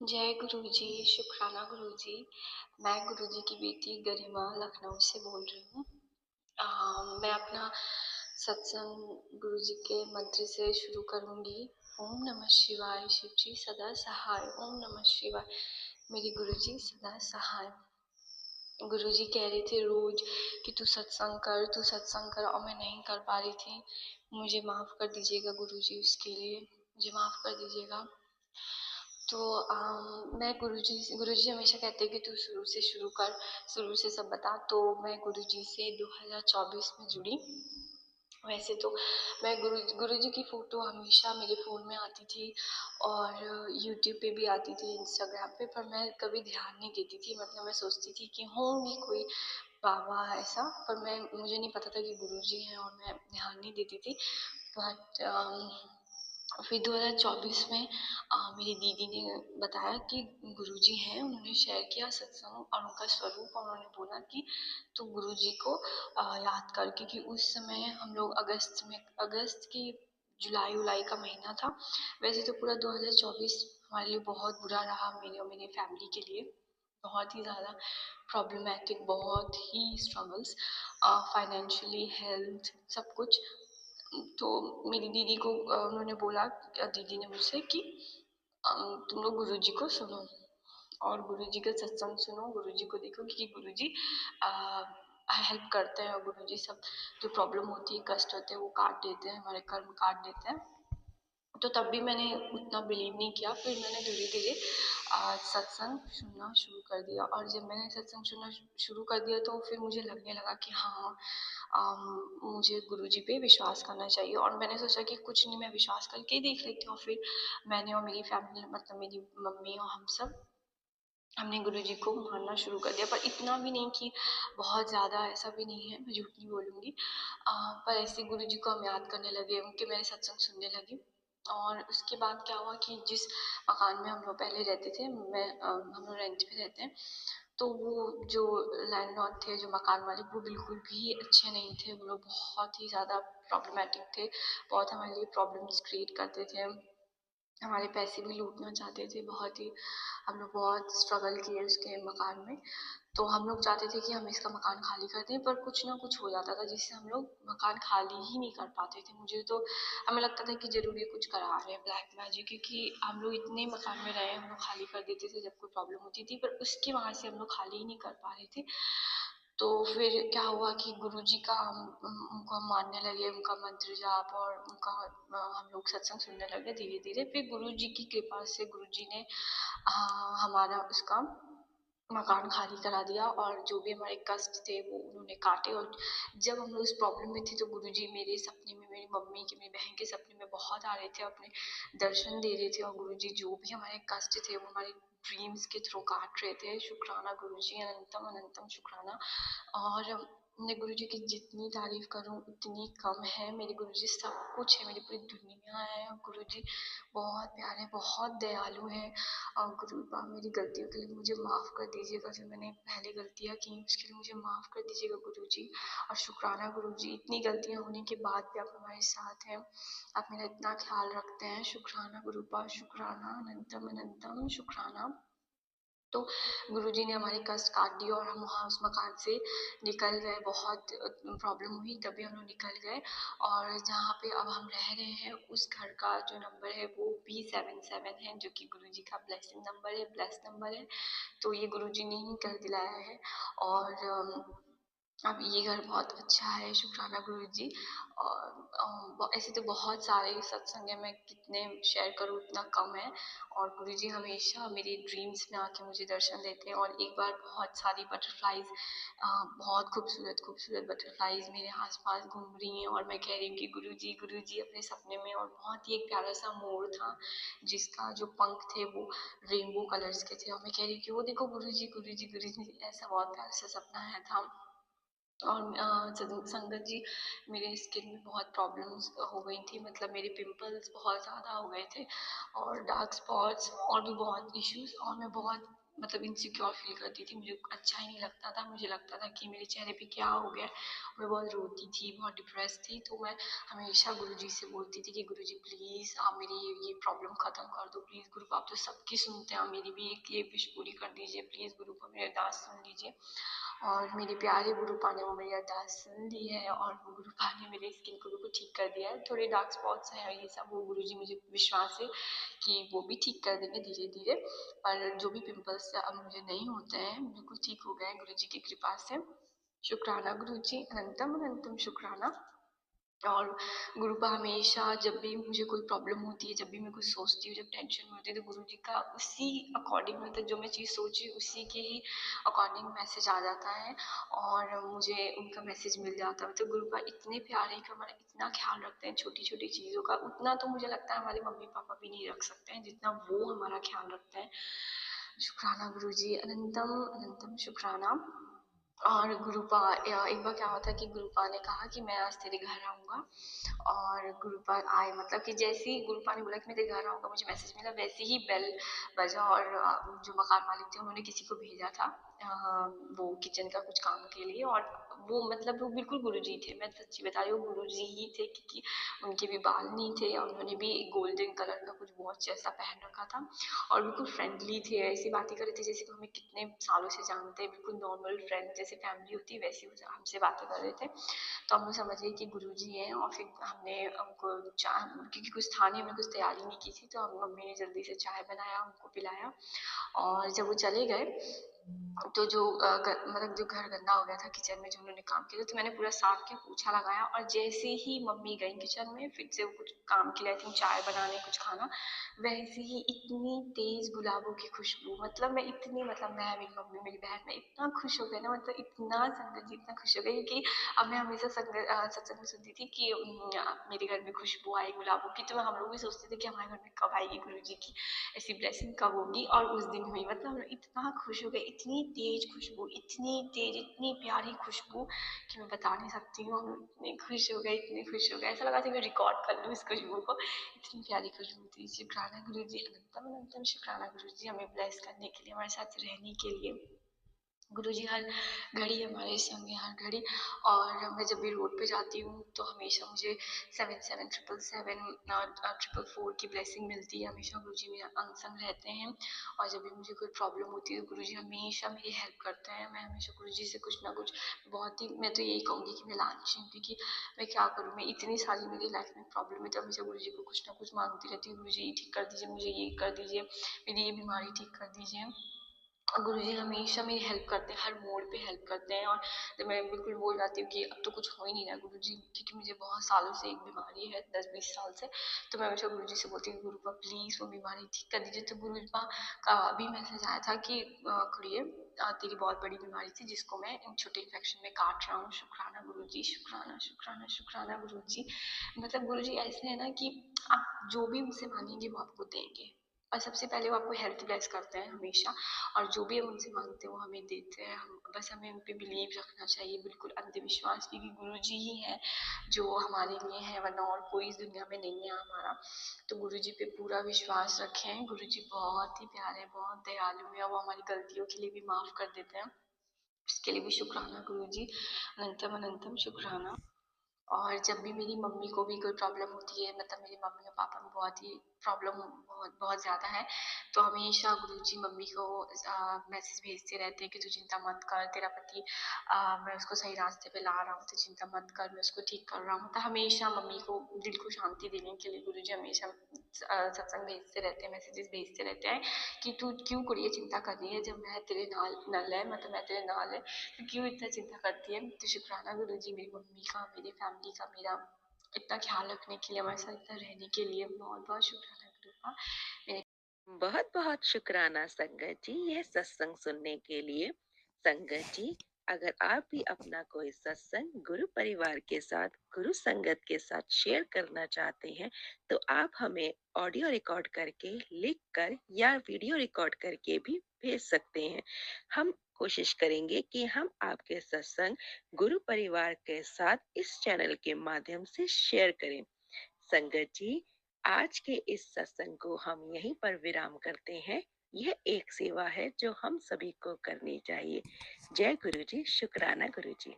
जय गुरुजी, शुक्राना गुरुजी। मैं गुरुजी की बेटी गरिमा लखनऊ से बोल रही हूँ। मैं अपना सत्संग गुरुजी के मंत्र से शुरू करूँगी। ओम नमः शिवाय, शिव जी सदा सहाय। ओम नमः शिवाय, मेरे गुरुजी सदा सहाय। गुरुजी कह रहे थे रोज कि तू सत्संग कर, तू सत्संग कर, और मैं नहीं कर पा रही थी। मुझे माफ़ कर दीजिएगा गुरुजी, उसके लिए मुझे माफ़ कर दीजिएगा। तो मैं गुरुजी हमेशा कहते हैं कि तू शुरू से शुरू कर, शुरू से सब बता। तो मैं गुरुजी से 2024 में जुड़ी। वैसे तो मैं गुरुजी की फ़ोटो हमेशा मेरे फ़ोन में आती थी और यूट्यूब पे भी आती थी, इंस्टाग्राम पे, पर मैं कभी ध्यान नहीं देती थी। मतलब मैं सोचती थी कि होंगी कोई बाबा ऐसा, पर मुझे नहीं पता था कि गुरुजी हैं और मैं ध्यान नहीं देती थी। बट फिर 2024 में मेरी दीदी ने बताया कि गुरुजी हैं, उन्होंने शेयर किया सत्संग और उनका स्वरूप, और उन्होंने बोला कि तू गुरुजी को याद कर, क्योंकि उस समय हम लोग अगस्त की जुलाई उलाई का महीना था। वैसे तो पूरा 2024 हमारे लिए बहुत बुरा रहा, मेरे और मेरी फैमिली के लिए बहुत ही ज़्यादा प्रॉब्लमेटिक, बहुत ही स्ट्रगल्स, फाइनेंशियली, हेल्थ, सब कुछ। तो मेरी दीदी को उन्होंने बोला, दीदी ने मुझसे कि तुम लोग गुरुजी को सुनो और गुरुजी का सत्संग सुनो, गुरुजी को देखो, क्योंकि गुरुजी हेल्प करते हैं और गुरुजी सब जो प्रॉब्लम होती है, कष्ट होते हैं, वो काट देते हैं, हमारे कर्म काट देते हैं। तो तब भी मैंने उतना बिलीव नहीं किया। फिर मैंने धीरे धीरे सत्संग सुनना शुरू कर दिया, और जब मैंने सत्संग सुनना शुरू कर दिया तो फिर मुझे लगने लगा कि हाँ, मुझे गुरुजी पे विश्वास करना चाहिए। और मैंने सोचा कि कुछ नहीं, मैं विश्वास करके ही देख लेती हूँ। फिर मैंने और मेरी फैमिली, मतलब मेरी मम्मी और हम सब, हमने गुरुजी को मानना शुरू कर दिया। पर इतना भी नहीं कि बहुत ज़्यादा, ऐसा भी नहीं है, मैं झूठ नहीं बोलूँगी। पर ऐसे गुरुजी को हम याद करने लगे, उनके मेरे सत्संग सुनने लगे। और उसके बाद क्या हुआ कि जिस मकान में हम लोग पहले रहते थे, हम लोग रेंट पे रहते हैं, तो वो जो लैंडलॉर्ड थे, जो मकान मालिक, वो बिल्कुल भी अच्छे नहीं थे। वो लोग बहुत ही ज़्यादा प्रॉब्लमेटिक थे, बहुत हमारे लिए प्रॉब्लम्स क्रिएट करते थे, हमारे पैसे भी लूटना चाहते थे। बहुत ही हम लोग बहुत स्ट्रगल किए उसके मकान में। तो हम लोग चाहते थे कि हम इसका मकान खाली कर दें, पर कुछ ना कुछ हो जाता था जिससे हम लोग मकान खाली ही नहीं कर पाते थे। हमें लगता था कि ज़रूर ये कुछ करा रहे हैं, ब्लैक मैजिक, क्योंकि हम लोग इतने मकान में रहे, हम लोग खाली कर देते थे जब कोई प्रॉब्लम होती थी, पर उसके वहाँ से हम लोग खाली ही नहीं कर पा रहे थे। तो फिर क्या हुआ कि गुरुजी का उनको हम मानने लगे, उनका मंत्र जाप और उनका हम लोग सत्संग सुनने लगे धीरे धीरे। फिर गुरुजी की कृपा से गुरुजी ने हमारा उसका मकान खाली करा दिया, और जो भी हमारे कष्ट थे वो उन्होंने काटे। और जब हम लोग उस प्रॉब्लम में थे तो गुरुजी मेरे सपने में, मेरी मम्मी के, मेरी बहन के सपने में बहुत आ रहे थे, अपने दर्शन दे रहे थे, और गुरुजी जो भी हमारे कष्ट थे वो हमारे ड्रीम्स के थ्रू काट रहे थे। शुक्राना गुरुजी, अनंतम अनंतम शुक्राना। और मैं गुरुजी की जितनी तारीफ करूं उतनी कम है। मेरे गुरुजी सब कुछ है, मेरी पूरी दुनिया है। और गुरुजी बहुत प्यारे, बहुत दयालु हैं। और मेरी गलतियों के लिए मुझे माफ़ कर दीजिएगा, जो मैंने पहले गलतियाँ की उसके लिए मुझे माफ़ कर दीजिएगा गुरुजी। और शुक्राना गुरुजी, इतनी गलतियाँ होने के बाद भी आप हमारे साथ हैं, आप मेरा इतना ख्याल रखते हैं। शुक्राना गुरुपा, शुक्राना, अनंतम अनंतम शुक्राना। तो गुरुजी ने हमारे कष्ट काट दिए और हम वहाँ उस मकान से निकल गए। बहुत प्रॉब्लम हुई तभी हम लोग निकल गए। और जहाँ पे अब हम रह रहे हैं उस घर का जो नंबर है वो B77 है, जो कि गुरुजी का ब्लेसिंग नंबर है, ब्लेस नंबर है। तो ये गुरुजी ने ही कर दिलाया है। और अब ये घर बहुत अच्छा है, शुक्राना गुरुजी। और ऐसे तो बहुत सारे सत्संग है, मैं कितने शेयर करूँ उतना कम है। और गुरुजी हमेशा मेरे ड्रीम्स में आके मुझे दर्शन देते हैं। और एक बार बहुत सारी बटरफ्लाइज, बहुत खूबसूरत खूबसूरत बटरफ्लाइज मेरे आसपास घूम रही हैं, और मैं कह रही हूँ कि गुरुजी गुरुजी अपने सपने में। और बहुत ही एक प्यारा सा मोर था जिसका जो पंख थे वो रेनबो कलर्स के थे, और मैं कह रही हूँ कि वो देखो गुरुजी गुरुजी गुरुजी, ऐसा बहुत प्यारा सा सपना आया था। और संगत जी, मेरे स्किन में बहुत प्रॉब्लम्स हो गई थी, मतलब मेरे पिंपल्स बहुत ज़्यादा हो गए थे, और डार्क स्पॉट्स और भी बहुत इश्यूज, और मैं बहुत मतलब इनसिक्योर फील करती थी, मुझे अच्छा ही नहीं लगता था, मुझे लगता था कि मेरे चेहरे पे क्या हो गया। मैं बहुत रोती थी, बहुत डिप्रेस थी, तो मैं हमेशा गुरुजी से बोलती थी कि गुरुजी प्लीज़ आप मेरी ये प्रॉब्लम ख़त्म कर दो, प्लीज़ गुरु आप तो सबकी सुनते हैं, आप मेरी भी एक ये विश पूरी कर दीजिए, प्लीज़ गुरु को मेरी अरदास सुन लीजिए। और मेरे प्यारे गुरुपा ने वो मेरी अरदास सुन ली है और वो गुरुपा ने मेरे स्किन को बिल्कुल ठीक कर दिया है। थोड़े डार्क स्पॉट्स हैं और ये सब, वो गुरुजी मुझे विश्वास है कि वो भी ठीक कर देंगे धीरे धीरे। और जो भी पिंपल्स अब मुझे नहीं होते हैं, बिल्कुल ठीक हो गए हैं गुरुजी की कृपा से। शुक्राना गुरुजी, अनंतम अनंतम शुक्राना। और गुरुपा हमेशा जब भी मुझे कोई प्रॉब्लम होती है, जब भी मैं कुछ सोचती हूँ, जब टेंशन में होती है, तो गुरुजी का उसी अकॉर्डिंग, मतलब जो मैं चीज़ सोच रही हूँ उसी के ही अकॉर्डिंग मैसेज आ जाता है और मुझे उनका मैसेज मिल जाता है। तो गुरुपा इतने प्यारे हैं कि हमारा इतना ख्याल रखते हैं छोटी छोटी चीज़ों का, उतना तो मुझे लगता है हमारे मम्मी पापा भी नहीं रख सकते हैं जितना वो हमारा ख्याल रखते हैं। शुक्राना गुरुजी, अनंतम अनंतम शुक्राना। और गुरुपा एक बार क्या हुआ था कि गुरुपा ने कहा कि मैं आज तेरे घर आऊँगा, और गुरुपा आए, मतलब कि जैसे ही गुरुपा ने बोला कि मैं तेरे घर आऊँगा, मुझे मैसेज मिला, वैसे ही बेल बजा और जो मकान मालिक थे उन्होंने किसी को भेजा था वो किचन का कुछ काम के लिए। और वो मतलब वो बिल्कुल गुरुजी थे, मैं सच्ची बता रही हूँ, गुरुजी ही थे, क्योंकि उनके भी बाल नहीं थे और उन्होंने भी गोल्डन कलर का कुछ वॉच जैसा पहन रखा था और बिल्कुल फ्रेंडली थे, ऐसी बातें कर रहे थे जैसे कि हमें कितने सालों से जानते हैं, बिल्कुल नॉर्मल फ्रेंड जैसे फैमिली होती है वैसी वो हमसे बातें कर रहे थे। तो हम लोग समझ गए कि गुरुजी हैं और फिर हमने उनको चाय, क्योंकि कुछ था नहीं, हमने कुछ तैयारी नहीं की थी, तो हम मम्मी ने जल्दी से चाय बनाया, उनको पिलाया। और जब वो चले गए तो जो मतलब जो घर गंदा हो गया था किचन में जो उन्होंने काम किया था, तो मैंने पूरा साफ किया, पोछा लगाया, और जैसे ही मम्मी गई किचन में फिर से वो कुछ काम के लिए आई थिंक चाय बनाने कुछ खाना, वैसे ही इतनी तेज गुलाबों की खुशबू, मतलब मैं इतनी, मतलब मैं, मेरी मम्मी, मेरी बहन, मैं इतना खुश हो गए ना, मतलब इतना संगत जी इतना खुश हो गई कि अब मैं हमेशा सत्संग में सुनती थी कि मेरे घर में खुशबू आई गुलाबों की, तो हम लोग भी सोचते थे कि हमारे घर में कब आएगी गुरु जी की ऐसी ब्लेसिंग कब होगी, और उस दिन हुई। मतलब हम इतना खुश हो गए, इतनी तेज खुशबू, इतनी तेज, इतनी प्यारी खुशबू कि मैं बता नहीं सकती हूँ। हम इतने खुश हो गए, इतने खुश हो गए, ऐसा लगा था मैं रिकॉर्ड कर लूँ इस खुशबू को, इतनी प्यारी खुशबू थी। शुक्राना गुरु जी, अनंतम अनंतम शुक्राना गुरु जी, हमें ब्लेस करने के लिए, हमारे साथ रहने के लिए। गुरुजी हर घड़ी हमारे संग हैं, हर घड़ी। और मैं जब भी रोड पे जाती हूँ तो हमेशा मुझे 7777 ट्रिपल फोर की ब्लेसिंग मिलती है, हमेशा गुरुजी मेरा अंग संग रहते हैं। और जब भी मुझे कोई प्रॉब्लम होती है तो गुरुजी हमेशा मेरी हेल्प करते हैं। मैं हमेशा गुरुजी से कुछ ना कुछ, बहुत ही, मैं तो यही कहूँगी कि मैं लालची हूँ, क्योंकि मैं क्या करूँ, मैं इतनी सारी मेरी लाइफ में प्रॉब्लम है तो हमेशा गुरुजी को कुछ ना कुछ मांगती रहती हूँ, गुरुजी ये ठीक कर दीजिए, मुझे ये कर दीजिए, मेरी ये बीमारी ठीक कर दीजिए। गुरुजी हमेशा मेरी हेल्प करते हैं, हर मोड़ पे हेल्प करते हैं। और जब मैं बिल्कुल बोल जाती हूँ कि अब तो कुछ हो ही नहीं रहा गुरुजी, क्योंकि मुझे बहुत सालों से एक बीमारी है, 10-20 साल से, तो मैं हमेशा गुरुजी से बोलती हूँ गुरुपा प्लीज़ वो बीमारी ठीक कर दीजिए। तो गुरुपा का अभी मैसेज आया था कि कुड़िए तेरी बहुत बड़ी बीमारी थी जिसको मैं इन छोटे इन्फेक्शन में काट रहा हूँ। शुक्राना गुरुजी, शुक्राना शुक्राना शुक्राना गुरुजी। मतलब गुरुजी ऐसे है ना कि आप जो भी उनसे मांगेंगे वो आपको देंगे, और सबसे पहले वो आपको हेल्थ ब्लेस करते हैं हमेशा, और जो भी हम उनसे मांगते हैं वो हमें देते हैं। हम बस, हमें उन पे बिलीव रखना चाहिए, बिल्कुल अंधविश्वास, क्योंकि गुरुजी ही हैं जो हमारे लिए हैं, वरना और कोई इस दुनिया में नहीं है हमारा। तो गुरुजी पे पूरा विश्वास रखें, गुरुजी बहुत ही प्यारे हैं, बहुत दयालु हैं, वो हमारी गलतियों के लिए भी माफ़ कर देते हैं, इसके लिए भी शुक्राना गुरुजी, अनंतम अनंतम शुक्राना। और जब भी मेरी मम्मी को भी कोई प्रॉब्लम होती है, मतलब मेरी मम्मी और पापा में बहुत ही प्रॉब्लम बहुत बहुत ज़्यादा है, तो हमेशा गुरुजी मम्मी को मैसेज भेजते रहते हैं कि तू चिंता मत कर, तेरा पति मैं उसको सही रास्ते पे ला रहा हूँ, तो चिंता मत कर, मैं उसको ठीक कर रहा हूँ। तो हमेशा मम्मी को दिल को शांति देने के लिए गुरुजी हमेशा सत्संग भेजते रहते हैं, मैसेजेस भेजते रहते हैं कि तू क्यों कुड़िए चिंता कर रही है, जब मैं तेरे नाल नल है, मतलब मैं तेरे नाल है, तो क्यों इतना चिंता करती है। तो शुक्राना गुरुजी मेरी मम्मी का, मेरी फैमिली का, मेरा इतना ख्याल रखने के लिए, हमारे साथ इतना रहने के लिए, बहुत बहुत शुक्राना गुरु का। मेरे बहुत बहुत शुक्राना संगत जी यह सत्संग सुनने के लिए। संगत जी, अगर आप भी अपना कोई सत्संग गुरु परिवार के साथ, गुरु संगत के साथ शेयर करना चाहते हैं, तो आप हमें ऑडियो रिकॉर्ड करके, लिख कर या वीडियो रिकॉर्ड करके भी भेज सकते हैं। हम कोशिश करेंगे कि हम आपके सत्संग गुरु परिवार के साथ इस चैनल के माध्यम से शेयर करें। संगत जी, आज के इस सत्संग को हम यहीं पर विराम करते हैं। यह एक सेवा है जो हम सभी को करनी चाहिए। जय गुरु जी, शुक्राना गुरु जी।